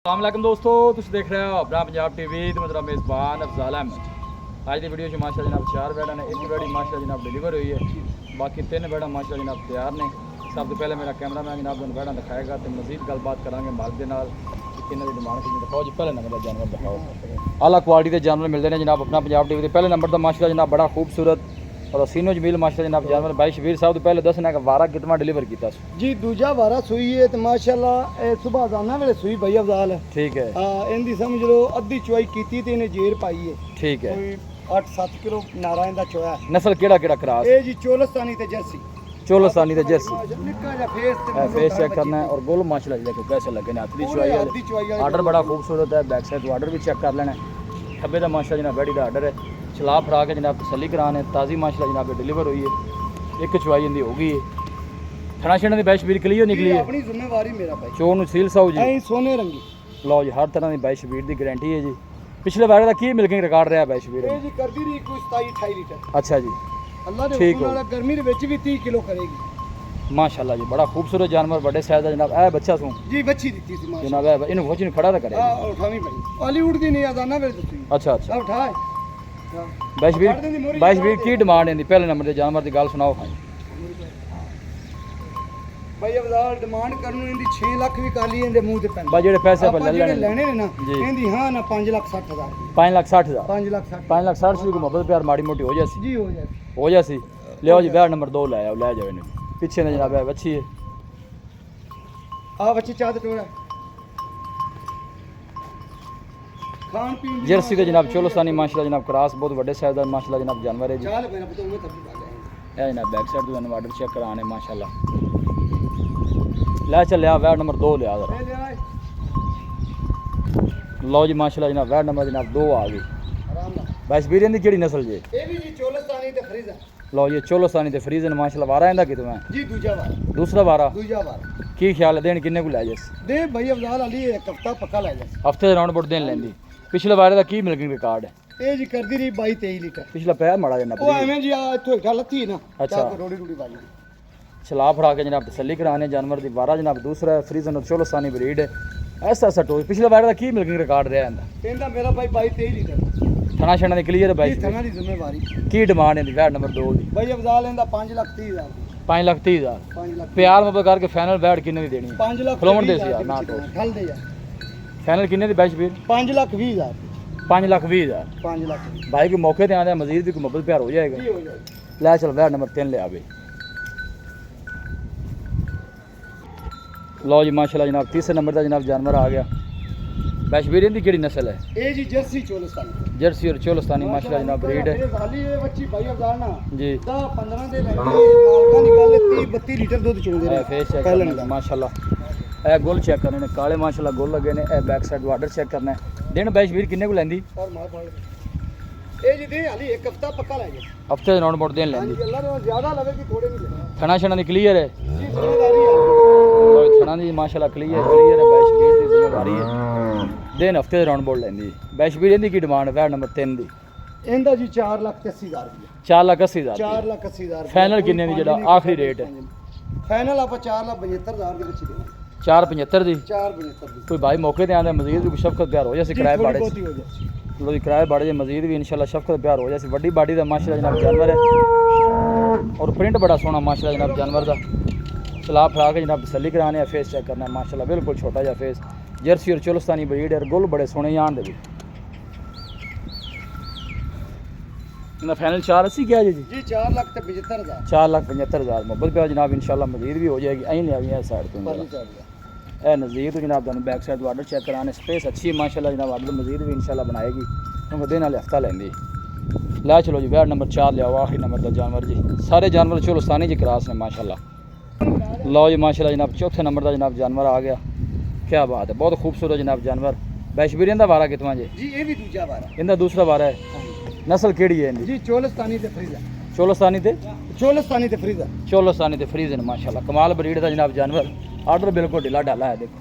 अस्सलाम वालेकुम दोस्तों, तुम देख रहे हो अपना पंजाब टीवी तो मेरा मेज़बान अफजाल अहमद। आज की वीडियो माशा जनाब 4 बैडा ने, एक बैडी माशा जनाब डिलीवर हुई है, बाकी 3 बैडा माशा जनाब तैयार ने। सब तो पहले मेरा कैमरामैन जनाब तुम बैडा दिखाएगा तो मजीद गलबात करांगे मालिक के नाल कि किन्ने दी डिमांड कितनी दिखाओ जी। पहले नंबर का जानवर दिखाओ। आला क्वालिटी के जानवर मिलते हैं जनाब अपना पंजाब टीवी। पहले नंबर का माशा जनाब बड़ा खूबसूरत और सीनो जमील माशा जनाब जानवर भाई शबीर साहब तो पहले दसना कि वारा कितना डिलीवर किया जी दूजा वारा सुई है तो माशाल्लाह सुबह जाना वेले सुई भाई अफजाल है। ठीक है, इनकी समझ लो अद्धी चुआई की तो इन्हें जेर पाई है। ठीक है, कोई 8-7 किलो नारा इनका चोया है। नस्ल केड़ा केड़ा क्रास? ये जी चोलस्तानी ते जर्सी। चोलस्तानी ते जर्सी। निक्का जा फेस ते फेस चेक करना है और गोल माशाल्लाह देखो कैसे लगे ने। हाथ दी चुआई आर्डर बड़ा खूबसूरत है। बैक साइड आर्डर भी चेक कर लेना है। खब्बे का माशाल्लाह जनाब बैडी का आर्डर है। चला फरा के जनाब तसली कराने ताज़ी माशाल्लाह जनाब डिलीवर हुई है। एक चुआई इनकी हो गई है। थना छेड़ा की बैश बीर क्लियर निकली है। अपनी जिम्मेवारी मेरा भाई। चोर नु सील साउ जी सोने रंगी। लो जी हर तरह की बैश बीर की गारंटी है जी। पिछले बार का की मिल्किंग रिकॉर्ड रहा बैश बीर? ये जी करदी रही कोई 27-28 लीटर। अच्छा जी, अल्लाह दे ठीक हुक्म नाल गर्मी दे विच भी 30 किलो करेगी माशाल्लाह जी। बड़ा खूबसूरत जानवर बड़े साइज का जनाब। ए बच्चा सू जी बच्ची दी थी माशाल्लाह जनाब। इन्हें वोच खड़ा तो करे। हां उठावी भाई बॉलीवुड दी नहीं आजाना वेले तुसी। अच्छा अच्छा उठा बैश बीर की डिमांड है? पहले नंबर के जानवर की गल सुनाओ भाई। भाई अफजाल डिमांड करनू इंदी 6 लाख भी काली इंदे मुंह ते पैन बा जेडे पैसे पर ले लेने लेने ने ना जी। इंदी हां ना 5,60,000 5,60,000 5,60,000 5,60,000 से मोहब्बत प्यार माड़ी मोटी हो जासी। जी हो जाए हो जासी। लियो जी बैड नंबर 2 ले आओ, ले जाओ इन्हें। पीछे ने जनाब है बच्ची है। आ बच्ची चाह टोरा खान पीन दी जर्सी के जनाब चोलस्तानी माशाल्लाह जनाब क्रॉस बहुत बड़े साइज का माशाल्लाह जनाब जानवर है जी। चाल मेरा पता मैं तब बात ए जनाब बैक साइड तो ऑर्डर चेक कराने माशाल्लाह। ले चल आ बैड नंबर 2 ले आ जरा। ले आए लो जी माशाल्लाह जनाब बैड नंबर जनाब 2 आ गई। आराम ना बैश बीर दी केड़ी नस्ल जी? ये भी जी चोलस्तानी ते फ्रीजा लो ये चोलस्तानी ते फ्रीजन माशाल्लाह वारा इंदा कितना है? जी दूजा वार दूसरा वारा दूजा वार की ख्याल है देन किन्ने को ले जास? दे भाई अफजाल अली एक हफ्ता पक्का ले जा। हफ्ते राउंड बोर्ड देन लेंदी। पिछले बारे का की मिल्किंग रिकॉर्ड है? ये जी करदी रही 22-23 लीटर। पिछला पैर माड़ा जना ओ एवें जी आ इथों हेठा लत्थी ना अच्छा। रोड़ी रोड़ी वाली चला फड़ा के जनाब तसली कराने जानवर की वारा जनाब दूसरा है फ्रीजन और चोलस्तानी ब्रीड है। ऐसा ऐसा टोज पिछले बारे का की मिल्किंग रिकॉर्ड रहा है? इंदा मेरा भाई 22-23 लीटर। थना छना क्लियर है जी भाई? थना दी जिम्मेवारी की डिमांड है बैड नंबर 2 की? भाई अफजाल इंदा 5,30,000 5,30,000 5 लाख प्यार मोहब्बत करके फाइनल बैड किन्ने की देनी है? 5 लाख खलोण दे सी यार ना तो ढल दे यार फाइनल किन्ने दी बैश बीर? 5,20,000 5,20,000 5 लाख भाई के मौके ते आंदे मजीद भी कोई मोहब्बत प्यार हो जाएगा। जी हो जाए। ले चल बैड नंबर 3 ले आवे। लो जी माशाल्लाह जनाब तीसरे नंबर का जनाब जानवर आ गया। बैश बीर की केड़ी नस्ल है? ए जी जर्सी चोलस्तानी जर्सी और चोलस्तानी माशाल्लाह जनाब ब्रीड है खाली ये बच्ची भाई अफजाल ना जी। 10-15 दे लगे मालका निकाल 30-32 लीटर दूध चोंदे ए रहे फेस चेक पहले करना माशाल्लाह। ए गोल चेक करने ने काले माशाल्लाह गोल लगे ने। ए बैक साइड वाटर चेक करना है। दिन बैश बीर किन्ने को लेंदी? और मार पाए ए जी दे हाली एक हफ्ता पक्का ले जा। हफ्ते राउंड बोर्ड देन लेंदी। अल्लाह ने ज्यादा लगे कि थोड़े नहीं लेना थना छना दी क्लियर है जी जिम्मेदारी है। और थना दी माशाल्लाह क्लियर है बैश बीर की जिम्मेदारी है। दिन हफ्ते राउंड बोर्ड लेंदी। बैश बीर की डिमांड है नंबर 3 दी? इंदा जी 4,80,000 रुपया 4,80,000 4,80,000 फाइनल किन्ने दी जेड़ा आखिरी रेट है? फाइनल आप 4,72,000 के बच्ची देना 4,75 दी। 4,75 दी कोई भाई मौके ते आंदा मजीद भी शफकत प्यार हो जाए किराए बाड़े बहुत ही हो जाए। लोग किराए बाड़े मजीद भी इंशाल्लाह शफकत प्यार हो जाए। बड़ी बाड़ी का माशाल्लाह जनाब जानवर है और प्रिंट बड़ा सोहना माशाल्लाह जनाब जानवर का। चला फड़ा के जनाब तसली कराने है। फेस चेक करना है माशाल्लाह बिल्कुल छोटा जा फेस। जर्सी और चोलस्तानी ब्रीड है। गुल बड़े सोहने जान दे भी। इनका फाइनल 4,80 क्या है जी? जी 4,75,000 4,75,000 मोहब्बत प्यार जनाब इंशाल्लाह मजीद भी हो जाएगी। अं ले आई साइड तो ए नज़दीक तो जनाब तुम बैक साइड वाटर चेक कराने स्पेस अच्छी है माशाल्लाह जनाब। वाटर मजीद भी इंशाल्लाह बनाएगी क्योंकि दिन वाले हफ्ता लेंदी। ला चलो जी बैड नंबर 4 ले आओ आखिरी नंबर का जानवर जी। सारे जानवर चोलस्तानी जी क्रॉस ने माशाल्लाह। लो जी माशाल्लाह जनाब चौथे नंबर का जनाब जानवर आ गया। क्या बात है, बहुत खूबसूरत जनाब जानवर। बैश बीर इंदा वारा कितना जी? जी ये भी दूजा वारा इंदा दूसरा वारा है। नस्ल केड़ी है इनदी? जी चोलस्तानी ते फ्रीजा चोलस्तानी ते चोलस्तानी ते फ्रीजा चोलस्तानी ते फ्रीजन माशाल्लाह कमाल ब्रीड का जनाब जानवर। आर्डर बिल्कुल ढीला डाला है देखो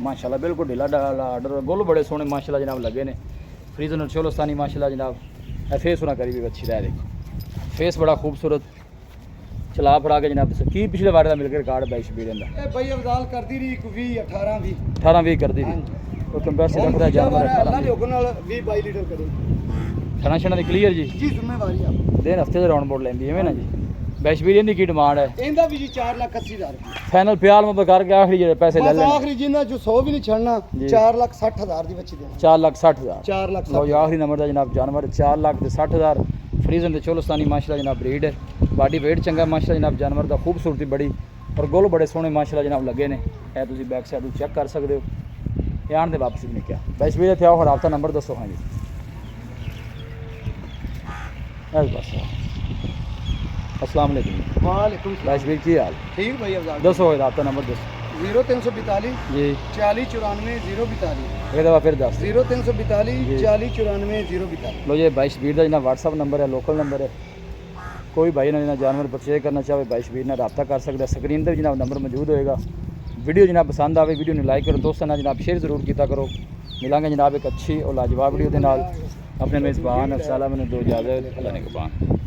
माशाल्लाह बिल्कुल ढीला डाला आर्डर। गुल बड़े सोहने माशाल्लाह जनाब लगे ने। फ्रीजन और चोलस्तानी माशाल्लाह जनाब। ए फेस होना करी भी अच्छी रहा देखो फेस बड़ा खूबसूरत। चला फड़ा के जनाब की पिछले बारे का मिलकर रिकॉर्ड बैश बीर ए भाई अफजाल करदी रही 20 18 20 18 20 कर दी। ਕੋਈ ਕੰਪੈਸੀ ਰੱਖਦਾ ਜਾਨਵਰ ਅੱਲਾ ਦੇ ਹੁਕਮ ਨਾਲ 20-22 ਲੀਟਰ ਕਰੇ ਖਾਣਾ ਛਣਾ ਦੀ ਕਲੀਅਰ ਜੀ ਜੀ ਜ਼ਿੰਮੇਵਾਰੀ ਆ ਦਿਨ ਹਫਤੇ ਦਾ ਰਾਉਂਡ ਬੋਰਡ ਲੈਂਦੀ ਐਵੇਂ ਨਾ ਜੀ ਬੈਸ਼ਵੀਰ ਦੀ ਕੀ ਡਿਮਾਂਡ ਹੈ ਇਹਦਾ ਵੀ ਜੀ 4,80,000 ਰੁਪਏ ਫਾਈਨਲ ਪਿਆਲ ਮੁੱਕ ਕਰਕੇ ਆਖਰੀ ਜਿਹੜੇ ਪੈਸੇ ਲੈ ਬਸ ਲੈਣੇ ਆਖਰੀ ਜਿੰਨਾ ਜੋ 100 ਵੀ ਨਹੀਂ ਛੱਡਣਾ ਜੀ। 4,60,000 ਦੀ ਬੱਚੀ ਦੇਣਾ 4,60,000 4,60,000 ਲਓ ਜੀ ਆਖਰੀ ਨੰਬਰ ਦਾ ਜਨਾਬ ਜਾਨਵਰ 4,60,000 ਫਰੀਜ਼ਨ ਦੇ ਚੋਲਸਤਾਨੀ ਮਾਸ਼ਾਅੱਲਾ ਜਨਾਬ ਬਰੀਡ ਹੈ ਬਾਡੀ ਵੇਟ ਚੰਗਾ ਮਾਸ਼ਾਅੱਲਾ ਜਨਾਬ ਜਾਨਵਰ ਦਾ ਖੂਬਸੂਰਤੀ ਬੜੀ ਔਰ ਗੁੱਲ ਬੜੇ ਸੋਹਣੇ ਮਾਸ਼ਾਅੱਲਾ ਜਨਾਬ ਲੱਗੇ ਨੇ ਇਹ ਤੁਸੀਂ ਬੈਕ ਸਾਈਡ ਨੂੰ ਚੈੱਕ ਕਰ ਸਕਦੇ ਹੋ ਇਹ ਆਣ ਦੇ ਵਾਪਸ ਵੀ ਨਹੀਂ ਕਿਹਾ ਬੈਸ਼ਵੀਰ ਇੱਥੇ ਆਓ ਹਰ ਹਫਤਾ ਨੰਬਰ ਦੱਸੋ ਹਾਂ ਜੀ ਬਸ अस्सलाम वालेकुम वालेकुम सलाम बैशवीर की हाल ठीक भाई अफजाल दसो आपका नंबर दस 0342 जी 4094 042 एक दफ़ा फिर दस 0342 जी। 4094 042 लो ये बाईशवीर का जना व्हाट्सअप नंबर है लोकल नंबर है कोई भाई ना जना जानवर परचेज करना चाहे बाईशवीर ने रब्ता कर सकता स्क्रीन पर जनाब नंबर मौजूद होएगा वीडियो जनाब पसंद आए वीडियो ने लाइक करो दोस्तों ना जनाब शेयर जरूर किया करो मिलांगे जनाब एक अच्छी और लाजवाब वीडियो के नाल अपने मेज़बान अफसाला मैंने दो इजाज़त अल्लाह ने कुर्बान।